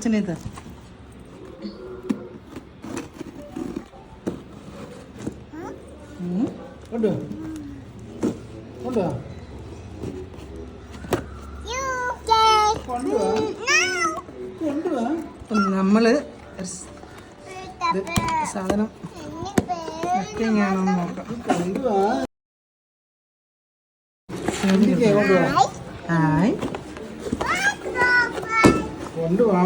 അച്ഛനെ ഇതാ. നമ്മള് സാധനം എങ്ങനെയാണെന്ന് നോക്കാം. ഹായ് കൊണ്ടുവാ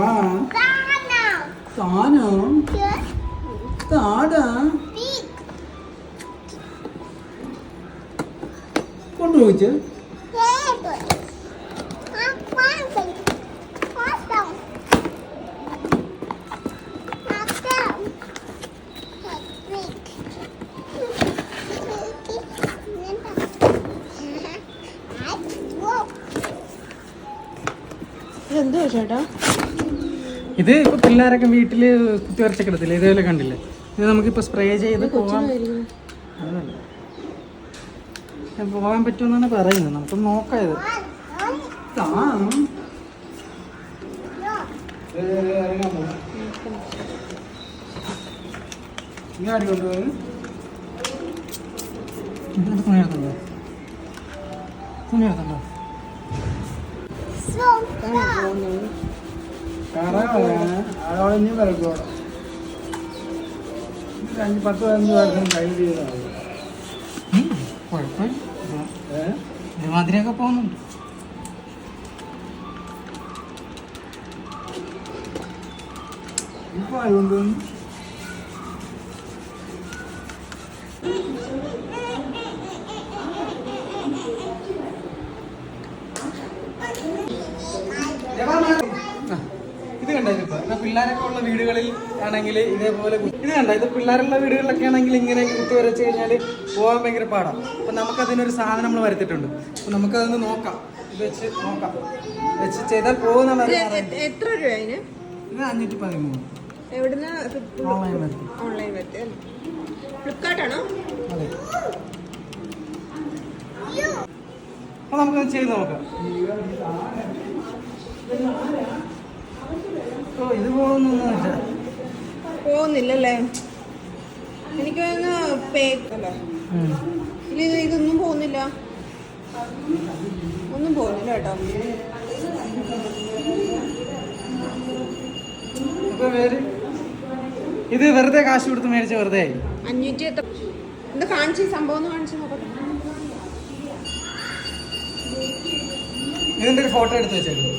സാധനം താടാ കൊണ്ടുപോയിച്ച് എന്തോ ചേട്ടാ ഇത് ഇപ്പൊ പിള്ളേരൊക്കെ വീട്ടില് കുത്തിവരച്ചെടുത്തില്ലേ, ഇതേപോലെ കണ്ടില്ലേ? ഇത് നമുക്കിപ്പോ സ്പ്രേ ചെയ്ത് പോകാൻ പോകാൻ പറ്റുമെന്നാണ് പറയുന്നത്. നമുക്ക് നോക്കാം. ഇത് തുണിയെടുത്തോ തുണിയെടുത്തോ ആളൊന്നും വരക്കോ 5-10 വർഷം കഴിഞ്ഞ ഇമാതിരിയൊക്കെ പോകുന്നുണ്ട്. ഇപ്പൊ അതുകൊണ്ട് ഇത് കണ്ട, ഇതിപ്പോ പിള്ളേരൊക്കെ ഉള്ള വീടുകളിൽ ആണെങ്കിൽ ഇതേപോലെ ഇത് കണ്ട, ഇത് പിള്ളേരുള്ള വീടുകളിലൊക്കെ ആണെങ്കിൽ ഇങ്ങനെ കുത്തി വരച്ച് കഴിഞ്ഞാൽ പോകാൻ ഭയങ്കര പാടാണ്. അപ്പൊ നമുക്കതിനൊരു സാധനം നമ്മൾ വരുത്തിയിട്ടുണ്ട്. അപ്പൊ നമുക്കതൊന്ന് നോക്കാം, ഇത് വെച്ച് നോക്കാം. വെച്ച് ചെയ്താൽ പോകുന്ന എത്ര രൂപ ഇത്? 513. എവിടുന്ന്? ഓൺലൈൻ ഫ്ലിപ്കാർട്ടാണോ? അതെ. അപ്പൊ നമുക്കത് ചെയ്ത് നോക്കാം. ഇത് പോകുന്നില്ലല്ലേ? എനിക്ക് ഇതൊന്നും പോകുന്നില്ല, ഒന്നും പോകുന്നില്ല കേട്ടോ. ഇത് വെറുതെ കാശ് കൊടുത്ത് മേടിച്ച വെറുതെ 500 എന്താ കാണിച്ച സംഭവം കാണിച്ചു നോക്കട്ടെ. ഇതിന്റെ ഒരു ഫോട്ടോ എടുത്ത് വെച്ചേക്കും.